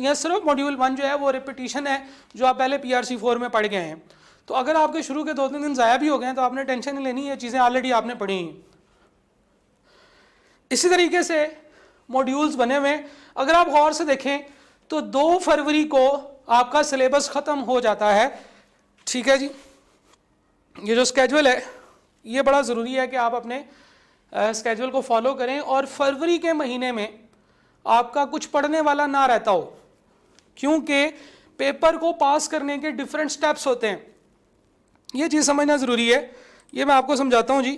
या सिर्फ मॉड्यूल 1 जो है वो रिपीटिशन है जो आप पहले PRC 4 में पढ़ गए हैं। तो अगर आपके शुरू के 2-3 दिन ज़ाया भी हो गए हैं तो आपने टेंशन नहीं लेनी, ये चीज़ें ऑलरेडी आपने पढ़ी हैं। इसी तरीके से मॉड्यूल्स बने हुए हैं। अगर आप गौर से देखें तो 2 फरवरी को आपका सिलेबस ख़त्म हो जाता है। ठीक है जी, ये जो स्केड्यूल है ये बड़ा ज़रूरी है कि आप अपने स्केड्यूल को फॉलो करें और फरवरी के महीने में आपका कुछ पढ़ने वाला ना रहता हो, क्योंकि पेपर को पास करने के डिफरेंट स्टेप्स होते हैं। ये चीज़ समझना ज़रूरी है। ये मैं आपको समझाता हूँ जी।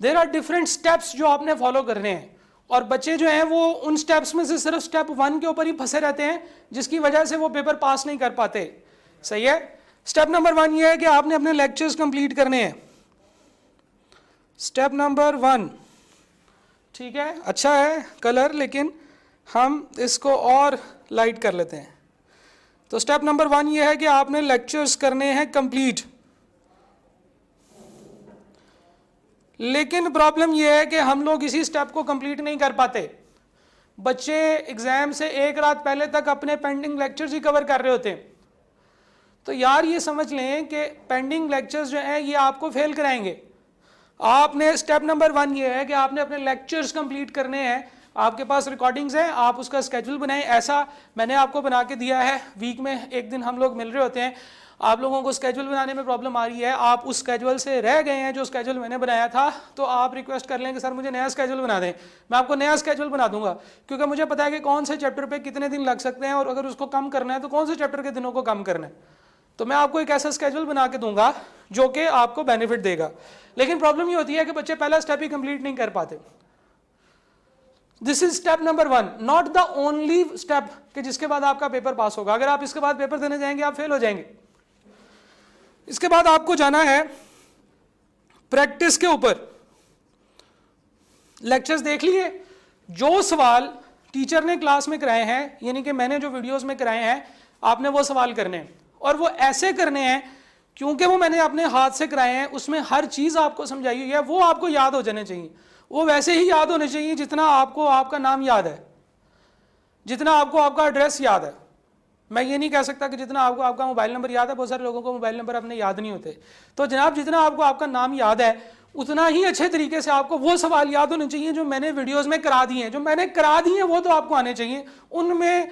देयर आर डिफरेंट स्टेप्स जो आपने फॉलो करने हैं, और बच्चे जो हैं वो उन स्टेप्स में से सिर्फ स्टेप 1 के ऊपर ही फंसे रहते हैं, जिसकी वजह से वो पेपर पास नहीं कर पाते। सही है। स्टेप नंबर 1 ये है कि आपने अपने लेक्चर्स कंप्लीट करने हैं। स्टेप नंबर 1, ठीक है, अच्छा है कलर, लेकिन हम इसको और लाइट कर लेते हैं। तो स्टेप नंबर 1 ये है कि आपने लेक्चर्स करने हैं कंप्लीट। लेकिन प्रॉब्लम यह है कि हम लोग इसी स्टेप को कंप्लीट नहीं कर पाते। बच्चे एग्जाम से एक रात पहले तक अपने पेंडिंग लेक्चर्स ही कवर कर रहे होते हैं। तो यार ये समझ लें कि पेंडिंग लेक्चर्स जो हैं ये आपको फेल कराएंगे। आपने स्टेप नंबर 1 ये है कि आपने अपने लेक्चर्स कंप्लीट करने हैं। आपके पास रिकॉर्डिंग्स हैं, आप उसका स्केड्यूल बनाएं। ऐसा मैंने आपको बना के दिया है। वीक में एक दिन हम लोग मिल रहे होते हैं। आप लोगों को स्केड्यूल बनाने में प्रॉब्लम आ रही है, आप उस स्केड्यूल से रह गए हैं जो स्केड्यूल मैंने बनाया था, तो आप रिक्वेस्ट कर लें कि सर मुझे नया स्केड्यूल बना दें। मैं आपको नया स्केड्यूल बना दूंगा, क्योंकि मुझे पता है कि कौन से चैप्टर पे कितने दिन लग सकते हैं, और अगर उसको कम करना है तो कौन से चैप्टर के दिनों को कम करना है। तो मैं आपको एक ऐसा स्केड्यूल बना के दूंगा जो कि आपको बेनिफिट देगा। लेकिन प्रॉब्लम ये होती है कि बच्चे पहला स्टेप ही कंप्लीट नहीं कर पाते। This is step number 1, not the only step कि जिसके बाद आपका पेपर पास होगा। अगर आप इसके बाद पेपर देने जाएंगे आप फेल हो जाएंगे। इसके बाद आपको जाना है प्रैक्टिस के ऊपर। लेक्चर्स देख लिए, जो सवाल टीचर ने क्लास में कराए हैं, यानी कि मैंने जो वीडियोस में कराए हैं, आपने वो सवाल करने हैं, और वो ऐसे करने हैं क्योंकि वो मैंने अपने हाथ से कराए हैं। उसमें हर चीज़ आपको समझाई हुई है, वो आपको याद हो जाने चाहिए। वो वैसे ही याद होने चाहिए जितना आपको आपका नाम याद है, जितना आपको आपका एड्रेस याद है। मैं ये नहीं कह सकता कि जितना आपको आपका मोबाइल नंबर याद है। बहुत सारे लोगों को मोबाइल नंबर अपने याद नहीं होते। तो जनाब जितना आपको आपका नाम याद है उतना ही अच्छे तरीके से आपको वो सवाल याद होने चाहिए जो मैंने वीडियोस में करा दिए हैं। जो मैंने करा दिए हैं वो तो आपको आने चाहिए। उनमें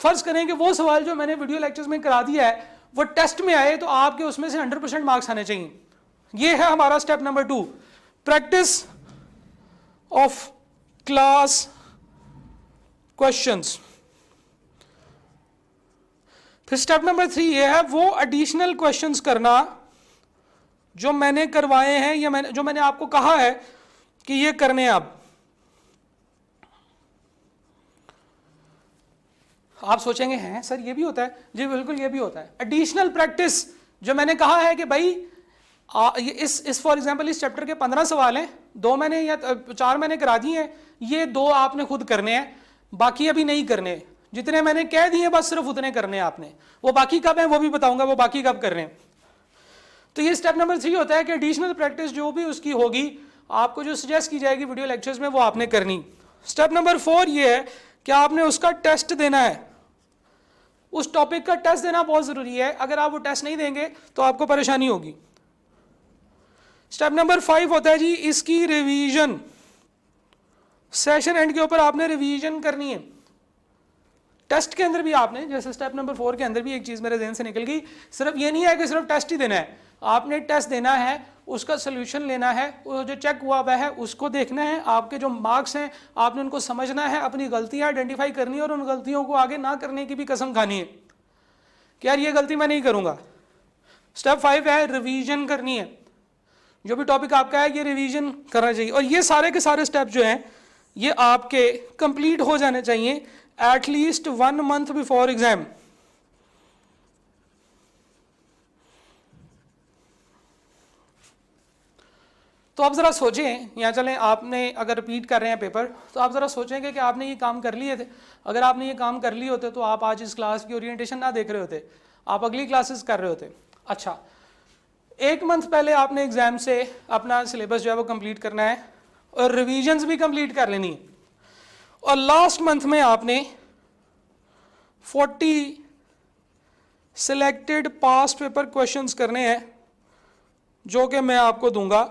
फर्ज करें कि वो सवाल जो मैंने वीडियो लेक्चर्स में करा दिया है वो टेस्ट में आए तो आपके उसमें से 100% मार्क्स आने चाहिए। ये है हमारा step number 2, practice of class questions. फिर स्टेप नंबर 3 ये है वो एडिशनल क्वेश्चंस करना जो मैंने करवाए हैं या जो मैंने आपको कहा है कि ये करने हैं। आप सोचेंगे हैं सर ये भी होता है? जी बिल्कुल ये भी होता है। एडिशनल प्रैक्टिस जो मैंने कहा है कि भाई इस फॉर एग्जांपल इस चैप्टर के 15 सवाल हैं, 2 मैंने या 4 मैंने करा दिए हैं, ये 2 आपने खुद करने हैं, बाकी अभी नहीं करने। जितने मैंने कह दिए बस सिर्फ उतने करने हैं आपने, वो बाकी कब है वो भी बताऊंगा, वो बाकी कब कर रहे हैं। तो ये स्टेप नंबर 3 होता है कि एडिशनल प्रैक्टिस जो भी उसकी होगी आपको जो सजेस्ट की जाएगी वीडियो लेक्चर्स में वो आपने करनी। स्टेप नंबर 4 ये है कि आपने उसका टेस्ट देना है, उस टॉपिक का टेस्ट देना बहुत जरूरी है। अगर आप वो टेस्ट नहीं देंगे तो आपको परेशानी होगी। स्टेप नंबर 5 होता है जी इसकी रिवीजन। सेशन एंड के ऊपर आपने रिवीजन करनी है। टेस्ट के अंदर भी आपने, जैसे स्टेप नंबर 4 के अंदर भी एक चीज मेरे ज़हन से निकल गई, सिर्फ ये नहीं है कि सिर्फ टेस्ट ही देना है, आपने टेस्ट देना है, उसका सोल्यूशन लेना है, वो जो चेक हुआ हुआ है उसको देखना है, आपके जो मार्क्स हैं आपने उनको समझना है, अपनी गलतियां आइडेंटिफाई करनी है और उन गलतियों को आगे ना करने की भी कसम खानी है कि यार ये गलती मैं नहीं करूंगा। स्टेप 5 है रिवीजन करनी है, जो भी टॉपिक आपका है ये रिवीजन करना चाहिए। और ये सारे के सारे स्टेप जो हैं ये आपके कंप्लीट हो जाने चाहिए एटलीस्ट 1 मंथ बिफोर एग्जाम। तो आप ज़रा सोचें, यहाँ चलें, आपने अगर रिपीट कर रहे हैं पेपर तो आप ज़रा सोचेंगे कि आपने ये काम कर लिए थे। अगर आपने ये काम कर लिए होते तो आप आज इस क्लास की ओरिएंटेशन ना देख रहे होते, आप अगली क्लासेस कर रहे होते। अच्छा, 1 मंथ पहले आपने एग्ज़ाम से अपना सिलेबस जो है वो कंप्लीट करना है और रिविजन्स भी कंप्लीट कर लेनी है। और लास्ट मंथ में आपने 40 सिलेक्टेड पास्ट पेपर क्वेश्चंस करने हैं जो कि मैं आपको दूंगा,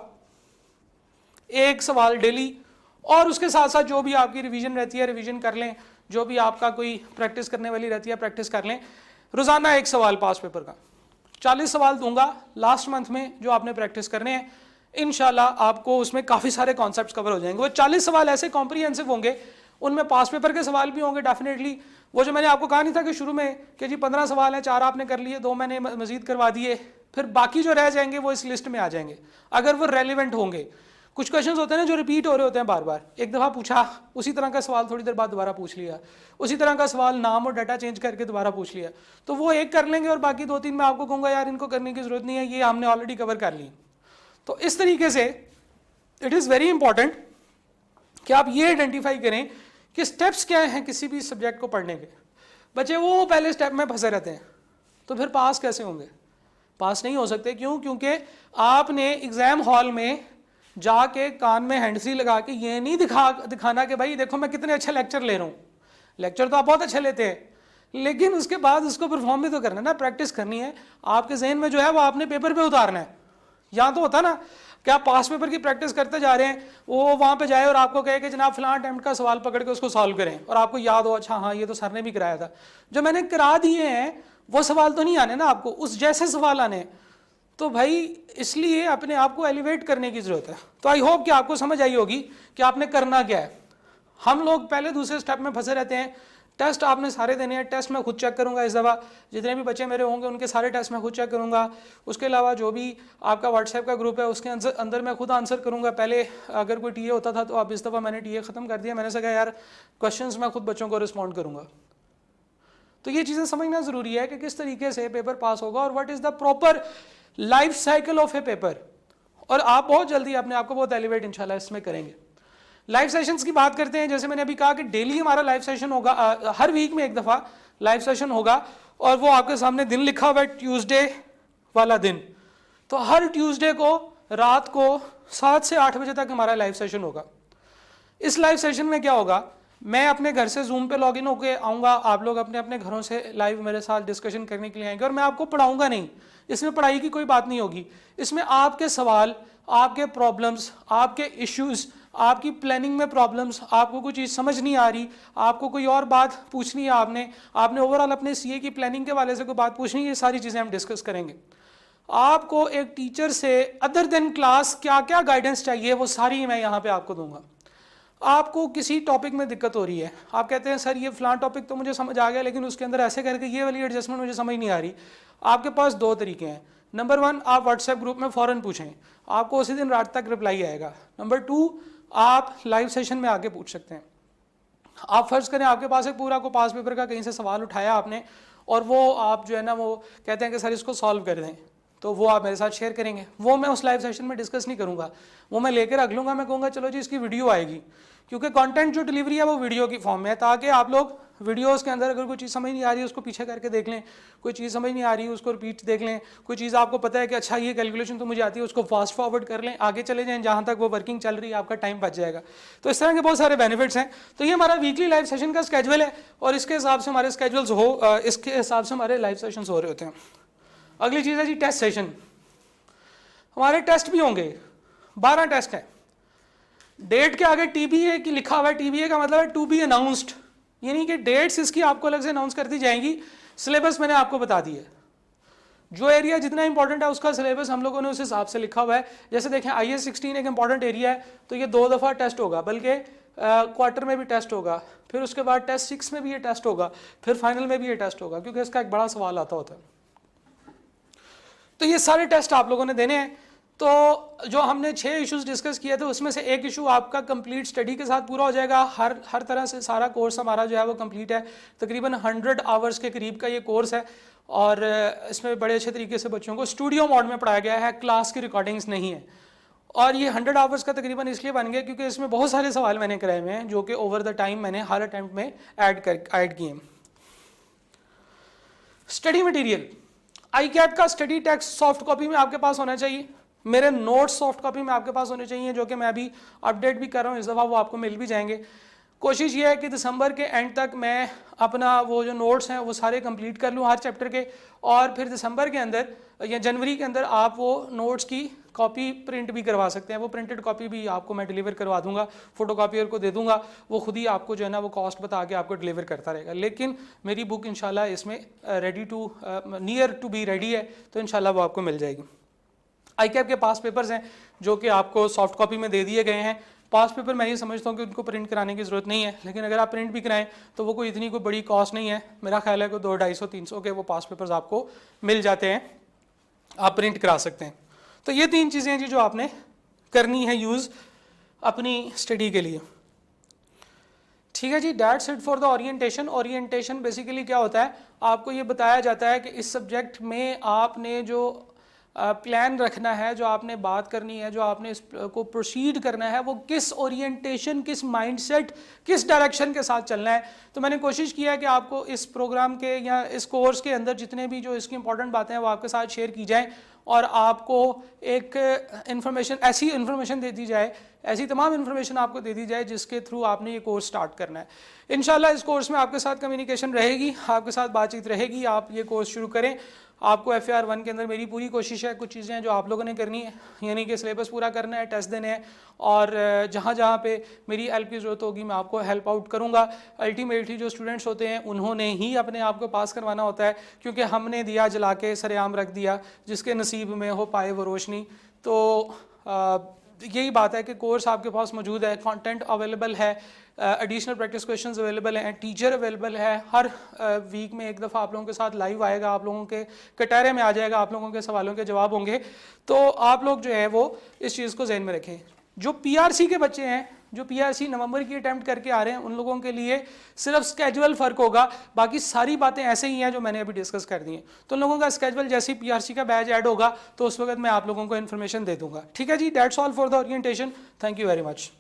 1 सवाल डेली। और उसके साथ साथ जो भी आपकी रिवीजन रहती है रिवीजन कर लें, जो भी आपका कोई प्रैक्टिस करने वाली रहती है प्रैक्टिस कर लें। रोज़ाना 1 सवाल पास्ट पेपर का, 40 सवाल दूंगा लास्ट मंथ में जो आपने प्रैक्टिस करने हैं। इंशाल्लाह आपको उसमें काफ़ी सारे कॉन्सेप्ट्स कवर हो जाएंगे। वो 40 सवाल ऐसे कॉम्प्रिहेंसिव होंगे, उनमें पास्ट पेपर के सवाल भी होंगे डेफिनेटली। वो जो मैंने आपको कहा नहीं था कि शुरू में कि जी 15 सवाल हैं, 4 आपने कर लिए, 2 मैंने मजीद करवा दिए, फिर बाकी जो रह जाएंगे वो इस लिस्ट में आ जाएंगे अगर वो रेलिवेंट होंगे। कुछ क्वेश्चंस होते हैं ना जो रिपीट हो रहे होते हैं बार बार, एक दफ़ा पूछा उसी तरह का सवाल थोड़ी देर बाद दोबारा पूछ लिया, उसी तरह का सवाल नाम और डाटा चेंज करके दोबारा पूछ लिया, तो वो एक कर लेंगे और बाकी 2-3 मैं आपको कहूँगा यार इनको करने की ज़रूरत नहीं है, ये हमने ऑलरेडी कवर कर ली। तो इस तरीके से इट इज़ वेरी इंपॉर्टेंट कि आप ये आइडेंटिफाई करें कि स्टेप्स क्या हैं किसी भी सब्जेक्ट को पढ़ने के। बच्चे वो पहले स्टेप में फंसे रहते हैं तो फिर पास कैसे होंगे? पास नहीं हो सकते। क्यों? क्योंकि आपने एग्ज़ाम हॉल में जाके कान में हैंड फ्री लगा के ये नहीं दिखाना कि भाई देखो मैं कितने अच्छे लेक्चर ले रहा हूँ। लेक्चर तो आप बहुत अच्छे लेते हैं, लेकिन उसके बाद उसको परफॉर्म भी तो करना है ना, प्रैक्टिस करनी है। आपके जहन में जो है वो आपने पेपर पे उतारना है। यहाँ तो होता ना कि आप पास पेपर की प्रैक्टिस करते जा रहे हैं, वो वहाँ पे जाए और आपको कहे कि जनाब फलां अटेम्प्ट का सवाल पकड़ के उसको सॉल्व करें, और आपको याद हो अच्छा हाँ ये तो सर ने भी कराया था। जो मैंने करा दिए हैं वो सवाल तो नहीं आने ना आपको, उस जैसे सवाल आने। तो भाई इसलिए अपने आप को एलिवेट करने की ज़रूरत है। तो आई होप कि आपको समझ आई होगी कि आपने करना क्या है। हम लोग पहले दूसरे स्टेप में फंसे रहते हैं। टेस्ट आपने सारे देने हैं, टेस्ट मैं खुद चेक करूंगा इस दफ़ा, जितने भी बच्चे मेरे होंगे उनके सारे टेस्ट मैं खुद चेक करूंगा। उसके अलावा जो भी आपका व्हाट्सएप का ग्रुप है उसके अंदर मैं खुद आंसर करूंगा। पहले अगर कोई टीए होता था तो अब इस दफ़ा मैंने टीए ख़त्म कर दिया। मैंने कहा यार क्वेश्चंस मैं खुद बच्चों को रिस्पॉन्ड करूंगा। तो ये चीज़ें समझना ज़रूरी है कि किस तरीके से पेपर पास होगा और what is the proper life cycle of A paper. और आप बहुत जल्दी अपने आप को बहुत एलिवेट इंशाल्लाह इसमें करेंगे। लाइव सेशंस की बात करते हैं। जैसे मैंने अभी कहा कि डेली हमारा लाइव सेशन होगा, हर वीक में एक दफ़ा लाइव सेशन होगा, और वो आपके सामने दिन लिखा हुआ है ट्यूसडे वाला दिन। तो हर ट्यूसडे को रात को 7 से 8 बजे तक हमारा लाइव सेशन होगा। इस लाइव सेशन में क्या होगा, मैं अपने घर से जूम पे लॉगिन होकर आऊँगा, आप लोग अपने अपने घरों से लाइव मेरे साथ डिस्कशन करने के लिए आएंगे, और मैं आपको पढ़ाऊँगा नहीं। इसमें पढ़ाई की कोई बात नहीं होगी, इसमें आपके सवाल, आपके प्रॉब्लम्स, आपके इश्यूज़ आपकी प्लानिंग में प्रॉब्लम्स, आपको कोई चीज़ समझ नहीं आ रही, आपको कोई और बात पूछनी है, आपने ओवरऑल अपने सीए की प्लानिंग के वाले से कोई बात पूछनी है, ये सारी चीज़ें हम डिस्कस करेंगे। आपको एक टीचर से अदर देन क्लास क्या क्या गाइडेंस चाहिए वो सारी मैं यहाँ पे आपको दूंगा। आपको किसी टॉपिक में दिक्कत हो रही है, आप कहते हैं सर ये फलां टॉपिक तो मुझे समझ आ गया लेकिन उसके अंदर ऐसे करके ये वाली एडजस्टमेंट मुझे समझ नहीं आ रही। आपके पास दो तरीके हैं। नंबर 1, आप व्हाट्सएप ग्रुप में फ़ौरन पूछें, आपको उसी दिन रात तक रिप्लाई आएगा। नंबर 2, आप लाइव सेशन में आके पूछ सकते हैं। आप फर्ज करें आपके पास एक पूरा को पास पेपर का कहीं से सवाल उठाया आपने और वो आप जो है ना वो कहते हैं कि सर इसको सॉल्व कर दें, तो वो आप मेरे साथ शेयर करेंगे। वो मैं उस लाइव सेशन में डिस्कस नहीं करूँगा, वो मैं लेकर रख लूँगा। मैं कहूँगा चलो जी इसकी वीडियो आएगी, क्योंकि कंटेंट जो डिलीवरी है वो वीडियो की फॉर्म में है, ताकि आप लोग वीडियोस के अंदर अगर कोई चीज़ समझ नहीं आ रही है उसको पीछे करके देख लें, कोई चीज़ समझ नहीं आ रही है उसको रिपीट देख लें, कोई चीज़ आपको पता है कि अच्छा ये कैलकुलेशन तो मुझे आती है उसको फास्ट फॉरवर्ड कर लें, आगे चले जाएं जहाँ तक वो वर्किंग चल रही है, आपका टाइम बच जाएगा। तो इस तरह के बहुत सारे बेनिफिट्स हैं। तो ये हमारा वीकली लाइव सेशन का स्केड्यूल है और इसके हिसाब से हमारे इसके हिसाब से हमारे लाइव सेशन हो रहे होते हैं। अगली चीज़ है जी टेस्ट सेशन। हमारे टेस्ट भी होंगे, 12 टेस्ट हैं। डेट के आगे टीबीए की लिखा हुआ है, टीबीए का मतलब है टू बी अनाउंस्ड, यानी कि डेट्स इसकी आपको अलग से अनाउंस कर दी जाएंगी। सिलेबस मैंने आपको बता दी है, जो एरिया जितना इंपॉर्टेंट है उसका सिलेबस हम लोगों ने उस हिसाब से लिखा हुआ है। जैसे देखें IS 16 एक इंपॉर्टेंट एरिया है, तो ये 2 दफ़ा टेस्ट होगा, बल्कि क्वार्टर में भी टेस्ट होगा, फिर उसके बाद टेस्ट 6 में भी ये टेस्ट होगा, फिर फाइनल में भी ये टेस्ट होगा, क्योंकि इसका एक बड़ा सवाल आता होता है। तो ये सारे टेस्ट आप लोगों ने देने हैं। तो जो हमने 6 इश्यूज डिस्कस किए थे उसमें से एक इशू आपका कंप्लीट स्टडी के साथ पूरा हो जाएगा। हर तरह से सारा कोर्स हमारा जो है वो कंप्लीट है। तकरीबन 100 आवर्स के करीब का ये कोर्स है और इसमें बड़े अच्छे तरीके से बच्चों को स्टूडियो मोड में पढ़ाया गया है, क्लास की रिकॉर्डिंग्स नहीं है। और ये 100 आवर्स का तकरीबन इसलिए बन गया क्योंकि इसमें बहुत सारे सवाल मैंने कराए हुए हैं जो कि ओवर द टाइम मैंने हर अटैम्प्ट में ऐड किए। स्टडी मटेरियल, ICAT का स्टडी टेक्स्ट सॉफ्ट कॉपी में आपके पास होना चाहिए। मेरे नोट्स सॉफ्ट कॉपी में आपके पास होने चाहिए, जो कि मैं अभी अपडेट भी कर रहा हूँ, इस दफ़ा वो आपको मिल भी जाएंगे। कोशिश ये है कि दिसंबर के एंड तक मैं अपना वो जो नोट्स हैं वो सारे कंप्लीट कर लूँ हर चैप्टर के, और फिर दिसंबर के अंदर या जनवरी के अंदर आप वो नोट्स की कॉपी प्रिंट भी करवा सकते हैं। वो प्रिंटेड कॉपी भी आपको मैं डिलीवर करवा दूंगा, फोटोकॉपियर को दे दूंगा, वो खुद ही आपको जो है ना वो कॉस्ट बता के आपको डिलीवर करता रहेगा। लेकिन मेरी बुक इंशाल्लाह इसमें नियर टू बी रेडी है, तो इंशाल्लाह वो आपको मिल जाएगी। ICAP के पास पेपर्स हैं जो कि आपको सॉफ्ट कॉपी में दे दिए गए हैं। पास पेपर मैं ये समझता हूँ कि उनको प्रिंट कराने की ज़रूरत नहीं है, लेकिन अगर आप प्रिंट भी कराएं तो वो कोई बड़ी कॉस्ट नहीं है। मेरा ख्याल है कि 200-250-300 के वो पास पेपर्स आपको मिल जाते हैं, आप प्रिंट करा सकते हैं। तो ये 3 चीज़ें हैं जी जो आपने करनी है यूज़ अपनी स्टडी के लिए। ठीक है जी, that's it for the orientation. Orientation basically क्या होता है, आपको ये बताया जाता है कि इस सब्जेक्ट में आपने जो प्लान रखना है, जो आपने बात करनी है, जो आपने इसको प्रोसीड करना है, वो किस ओरिएंटेशन, किस माइंडसेट, किस डायरेक्शन के साथ चलना है। तो मैंने कोशिश किया है कि आपको इस प्रोग्राम के या इस कोर्स के अंदर जितने भी जो इसकी इंपॉर्टेंट बातें हैं वो आपके साथ शेयर की जाएं और आपको एक ऐसी इन्फॉर्मेशन दे दी जाए, ऐसी तमाम इन्फॉर्मेशन आपको दे दी जाए जिसके थ्रू आपने ये कोर्स स्टार्ट करना है। इंशाल्लाह इस कोर्स में आपके साथ कम्युनिकेशन रहेगी, आपके साथ बातचीत रहेगी। आप ये कोर्स शुरू करें। आपको FAR 1 के अंदर मेरी पूरी कोशिश है, कुछ चीज़ें हैं जो आप लोगों ने करनी है, यानी कि सिलेबस पूरा करना है, टेस्ट देने हैं, और जहाँ जहाँ पे मेरी हेल्प की ज़रूरत होगी मैं आपको हेल्प आउट करूँगा। अल्टीमेटली जो स्टूडेंट्स होते हैं उन्होंने ही अपने आप को पास करवाना होता है, क्योंकि हमने दिया जला के सरेआम रख दिया, जिसके नसीब में हो पाए वो रोशनी। तो यही बात है कि कोर्स आपके पास मौजूद है, कंटेंट अवेलेबल है, एडिशनल प्रैक्टिस क्वेश्चंस अवेलेबल हैं, टीचर अवेलेबल है। हर वीक में एक दफ़ा आप लोगों के साथ लाइव आएगा, आप लोगों के कटहरे में आ जाएगा, आप लोगों के सवालों के जवाब होंगे। तो आप लोग जो है वो इस चीज़ को ज़हन में रखें। जो PRC के बच्चे हैं, जो PRC नवंबर की अटैम्प्ट करके आ रहे हैं, उन लोगों के लिए सिर्फ स्केजुअल फ़र्क होगा, बाकी सारी बातें ऐसे ही हैं जो मैंने अभी डिस्कस कर दी हैं। तो उन लोगों का स्केजुअल जैसे ही PRC का बैच ऐड होगा तो उस वक्त मैं आप लोगों को इन्फॉर्मेशन दे दूंगा। ठीक है जी, that's all for the orientation. Thank you very much.